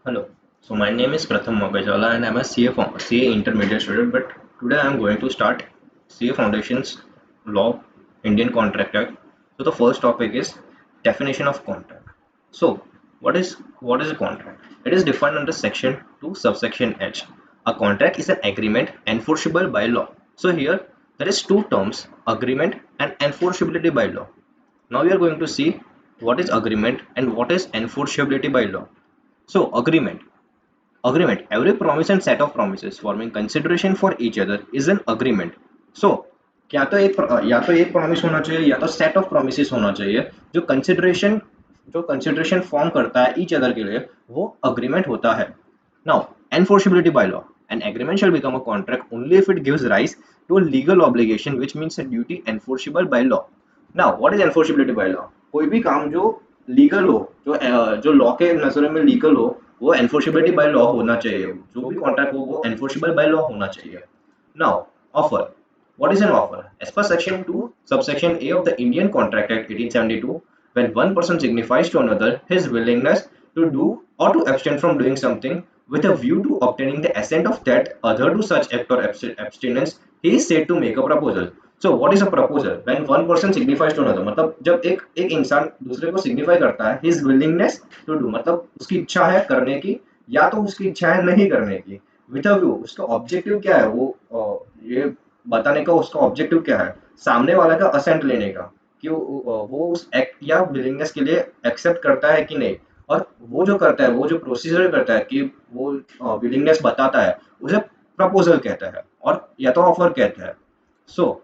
Hello. So my name is Pratham Magajala and I'm a CA intermediate student. But today I'm going to start CA Foundations Law Indian Contract Act. So the first topic is definition of contract. So what is a contract? It is defined under Section 2 subsection H. A contract is an agreement enforceable by law. So here there is two terms, agreement and enforceability by law. Now we are going to see what is agreement and what is enforceability by law. So agreement, every promise and set of promises forming consideration for each other is an agreement. So या तो एक promise होना चाहिए या तो set of promises होना चाहिए जो कंसिडरेशन फॉर्म करता है ईच अदर के लिए वो अग्रीमेंट होता है. Now enforceability by law, an agreement shall become a contract only if it gives rise to a legal obligation which means a duty enforceable by law. Now what is enforceability by law? कोई भी काम जो legal हो, जो law के नजर में legal हो, वो एनफोर्सेबिलिटी बाय लॉ होना चाहिए. जो भी कॉन्ट्रैक्ट हो वो एनफोर्सेबल बाय लॉ होना चाहिए. Now offer. What is an offer? As per Section 2, subsection A of the Indian Contract Act 1872, when one person signifies to another his willingness to do or to abstain from doing something with a view to obtaining the assent of that other to such act or abstinence, he is said to make a proposal. So what is a proposal? When one person signifies to another, मतलब जब एक एक इंसान दूसरे को signify करता है his willingness to do, मतलब उसकी इच्छा है करने की या तो उसकी इच्छा है नहीं करने की, विथ अ व्यू उसका ऑब्जेक्टिव क्या है, वो ये बताने का उसका ऑब्जेक्टिव क्या है, सामने वाला का असेंट लेने का कि वो उस एक्ट या विलिंगनेस के लिए एक्सेप्ट करता है कि नहीं. और वो जो करता है, वो जो प्रोसीजर करता है कि वो विलिंगनेस बताता है, उसे प्रपोजल कहता है और या तो ऑफर कहता है. सो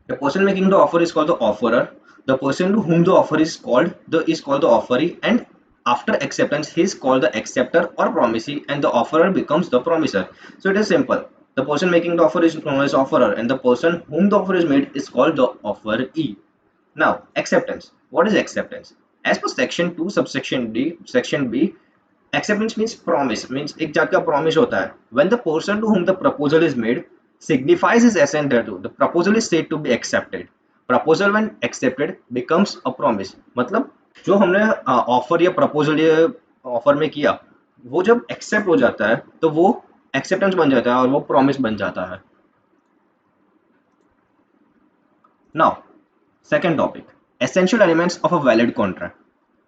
the person making the offer is called the offerer. The person to whom the offer is called the offeree, and after acceptance, he is called the acceptor or promisee, and the offerer becomes the promiser. So it is simple. The person making the offer is known as offerer, and the person whom the offer is made is called the offeree. Now, acceptance. What is acceptance? As per section 2 subsection D, section B, acceptance means promise, means एक जात का promise होता है. When the person to whom the proposal is made signifies his assent thereto, the proposal is said to be accepted. Proposal when accepted becomes a promise. मतलब जो हमने offer या proposal या ऑफर में किया वो जब एक्सेप्ट हो जाता है तो वो एक्सेप्टेंस बन जाता है और वो प्रॉमिस बन जाता है. Now, second topic, essential elements of a valid contract.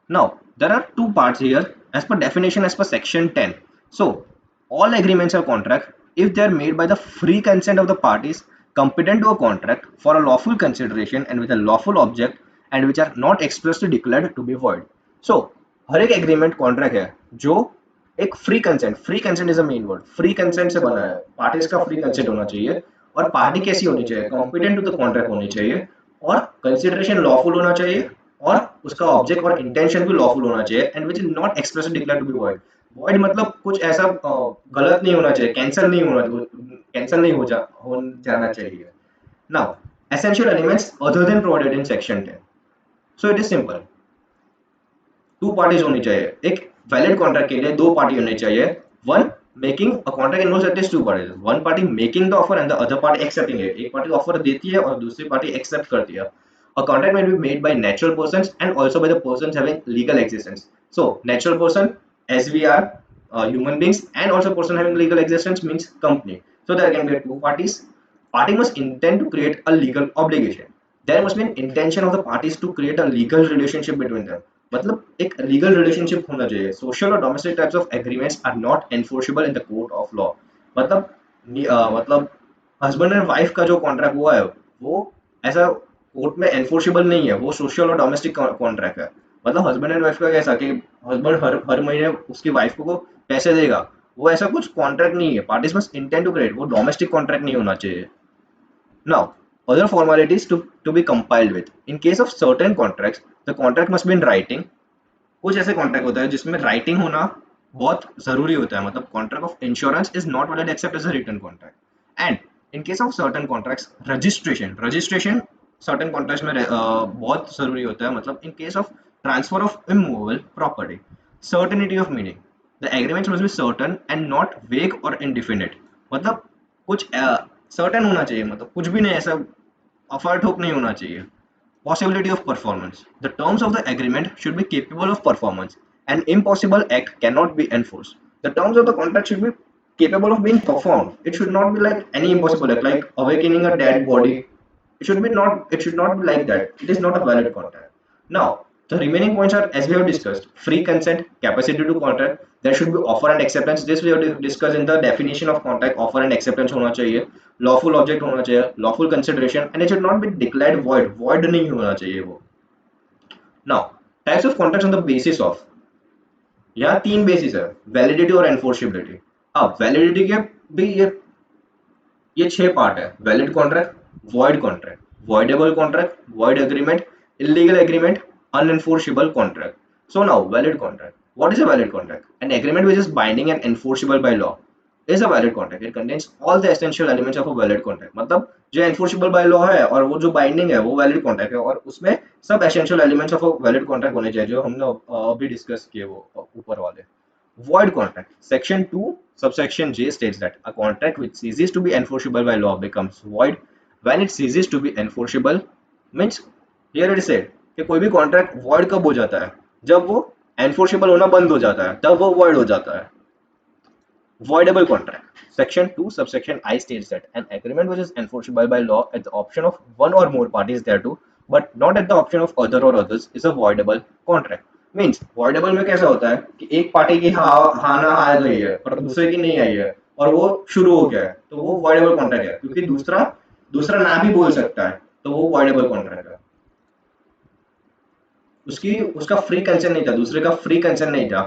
Now, there are two parts here as per definition as per section 10. So, all agreements are contract if they are made by the free consent of the parties competent to a contract for a lawful consideration and with a lawful object and which are not expressly declared to be void. So, हर एक agreement contract है जो एक free consent is a main word, free consent से बना है, parties का free consent होना चाहिए और पार्टी कैसी होनी चाहिए, कॉम्पिटेंट टू द कॉन्ट्रैक्ट होनी चाहिए और कंसिडरेशन लॉफुल होना चाहिए और उसका ऑब्जेक्ट और इंटेंशन भी लॉफुल होना चाहिए and which is not expressly declared to be void. Void मतलब कुछ ऐसा गलत नहीं होना चाहिए, कैंसिल नहीं हो जाना चाहिए. Now essential elements other than provided in section 10. So it is simple. Two parties होनी चाहिए, एक वैलिड कॉन्ट्रैक्ट के लिए दो पार्टी होनी चाहिए. One making a contract involves at least two parties, one party making the offer and the other party accepting it. एक party offer देती है और दूसरी पार्टी एक्सेप्ट करती है. A contract may be made by natural persons and also by the persons having legal existence. So natural person as we are human beings and also person having legal existence means company. So there can be two parties. Party must intend to create a legal obligation. There must be an intention of the parties to create a legal relationship between them. मतलब एक legal relationship होना चाहिए. Social और domestic types of agreements are not enforceable in the court of law. मतलब मतलब husband and wife का जो contract हुआ है वो ऐसा कोर्ट में एनफोर्सेबल नहीं है, वो सोशल और डोमेस्टिक कॉन्ट्रैक्ट है. मतलब हस्बैंड एंड वाइफ का कैसा कि हस्बैंड हर हर महीने उसकी वाइफ को पैसे देगा, वो ऐसा कुछ कॉन्ट्रैक्ट नहीं है. Parties must intend to create, वो डोमेस्टिक कॉन्ट्रैक्ट नहीं होना चाहिए. Now, other formalities to be compiled with. In case of certain contracts, the contract must be in writing. कुछ ऐसे कॉन्ट्रैक्ट होता है जिसमें राइटिंग होना बहुत जरूरी होता है. मतलब contract of insurance is not valid except as a written contract. And in case of certain contracts registration certain contracts में बहुत जरूरी होता है. मतलब in case of transfer of immovable property, certainty of meaning, the agreements must be certain and not vague or indefinite. मतलब कुछ certain होना चाहिए, मतलब कुछ भी नहीं ऐसा अफर ठोक नहीं होना चाहिए. Possibility of performance. The terms of the agreement should be capable of performance An impossible act cannot be enforced. The terms of the contract should be capable of being performed. It should not be like any impossible act, like awakening a dead body. It should not be like that. It is not a valid contract. Now, the remaining points are as we have discussed: free consent, capacity to contract. There should be offer and acceptance. This we have discussed in the definition of contract. Offer and acceptance होना चाहिए. Lawful object होना चाहिए. Lawful consideration, and it should not be declared void. Void नहीं होना चाहिए वो. Now, types of contracts on the basis of, यहाँ तीन बेसिस है: वैलिडिटी और एनफोर्सेबिलिटी. अब वैलिडिटी के भी ये छह पार्ट है: valid contract, void contract, voidable contract, void agreement, illegal agreement, unenforceable contract. So now, valid contract. What is a valid contract? An agreement which is binding and enforceable by law is a valid contract. It contains all the essential elements of a valid contract. मतलब जो enforceable by law है और वो जो binding है वो valid contract है, और उसमें सब essential elements of a valid contract होने चाहिए जो हमने अभी discuss किए वो ऊपर वाले. Void contract. Section 2, subsection J states that a contract which ceases to be enforceable by law becomes void when it ceases to be enforceable. Means here it is said कि कोई भी contract void कब हो जाता है? जब वो enforceable होना बंद हो जाता है, तब वो void हो जाता है. Voidable contract. Section 2, subsection I states that an agreement which is enforceable by law at the option of one or more parties thereto, but not at the option of other or others, is a voidable contract. Means voidable में कैसा होता है कि एक party की हाँ ना आ गई है और दूसरे की नहीं आई है और वो शुरू हो गया है, तो वो voidable contract है, क्योंकि दूसरा दूसरा ना भी बोल सकता है, तो वो voidable contract है. उसकी उसका फ्री कंसेंट नहीं था, दूसरे का फ्री कंसेंट नहीं था,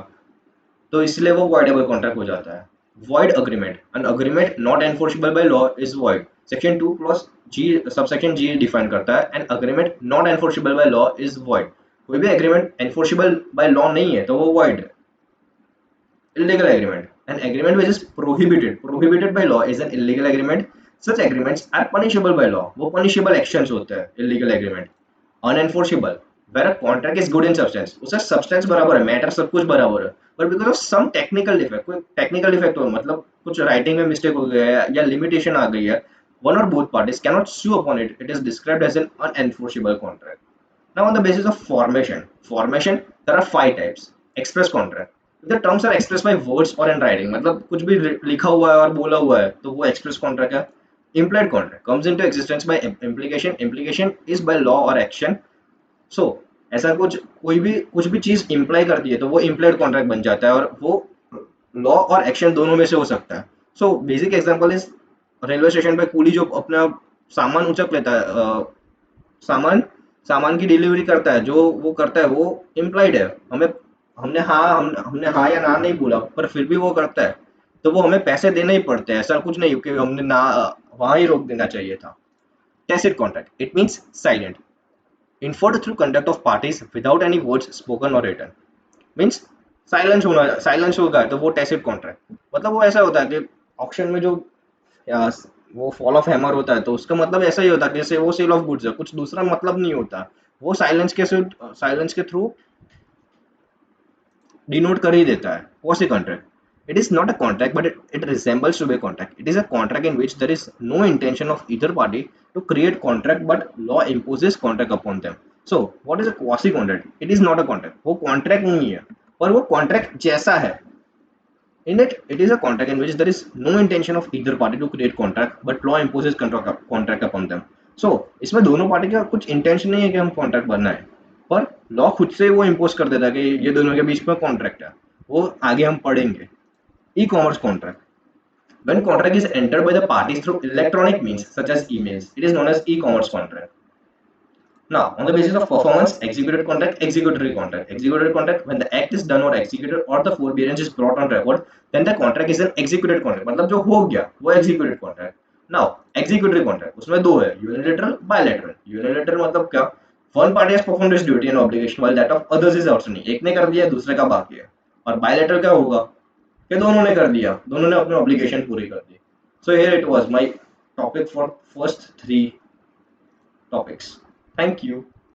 तो इसलिए वो voidable contract हो जाता है. Void agreement. An agreement not enforceable by law is void. Section 2 clause G subsection G define करता है an agreement not enforceable by law is void. कोई भी agreement enforceable by law नहीं है तो वो void है. Illegal agreement. An agreement which is prohibited by law is an illegal agreement. Such agreements are punishable by law. वो punishable actions होते हैं illegal agreement. Unenforceable. Where a contract is good in substance, उसका substance बराबर है, matter सब कुछ बराबर है, but because of some technical defect, कोई technical defect हो, मतलब कुछ writing में mistake हो गया है या limitation आ गई है, one or both parties cannot sue upon it. It is described as an unenforceable contract. Now, on the basis of formation, there are 5 types. Express contract. If the terms are expressed by words or in writing, मतलब कुछ भी लिखा हुआ है और बोला हुआ है, तो वो express contract है. Implied contract comes into existence by implication. Implication is by law or action. So, ऐसा कुछ भी चीज इम्प्लाई करती है तो वो इम्प्लाइड कॉन्ट्रैक्ट बन जाता है, और वो लॉ और एक्शन दोनों में से हो सकता है. So basic example is railway station पे कूली जो अपना सामान उचक लेता है, सामान सामान की डिलीवरी करता है, जो वो करता है वो इम्प्लाइड है. हमने हाँ या ना नहीं बोला, पर फिर भी वो करता है, तो वो हमें पैसे देने ही पड़ते हैं. ऐसा कुछ नहीं कि हमने ना वहां ही रोक देना चाहिए था. Tacit contract. It means silent, inferred through conduct of parties without any words spoken or written. Means silence होगा तो वो टैसिट कॉन्ट्रैक्ट. मतलब वो ऐसा होता है कि ऑक्शन में जो या, वो फॉल ऑफ हैमर होता है, तो उसका मतलब ऐसा ही होता है कि जैसे वो सेल ऑफ गुड्स है, कुछ दूसरा मतलब नहीं होता, वो साइलेंस के थ्रू डिनोट कर ही देता है. Quasi contract. It is not a contract, but it resembles to be a contract. It is a contract in which there is no intention of either party to create contract, but law imposes contract upon them. So, what is a quasi contract? It is not a contract. वो contract नहीं है, पर वो contract जैसा है. In it, it is a contract in which there is no intention of either party to create contract, but law imposes contract upon them. So, इसमें दोनों party का कुछ इंटेंशन नहीं है कि हम कॉन्ट्रैक्ट बनना है, पर लॉ खुद से वो इम्पोज कर देता है कि ये दोनों के बीच में कॉन्ट्रैक्ट है. वो आगे हम पढ़ेंगे. E-commerce contract. When contract is entered by the parties through electronic means such as emails, it is known as e-commerce contract. Now, on the basis of performance, executed contract, executory contract. Executory contract, when the act is done or executed or the forbearance is brought on record, then the contract is an executed contract. मतलब जो हो गया वो executed contract. Now, executory contract उसमें दो है, unilateral, bilateral. Unilateral मतलब क्या? One party has performed its duty and obligation while that of others is outstanding. एक ने कर दिया, दूसरे का बाकी है. और bilateral क्या होगा कि दोनों ने कर दिया, दोनों ने अपनी obligation पूरी कर दी. So here it was my topic for first 3 topics. Thank you.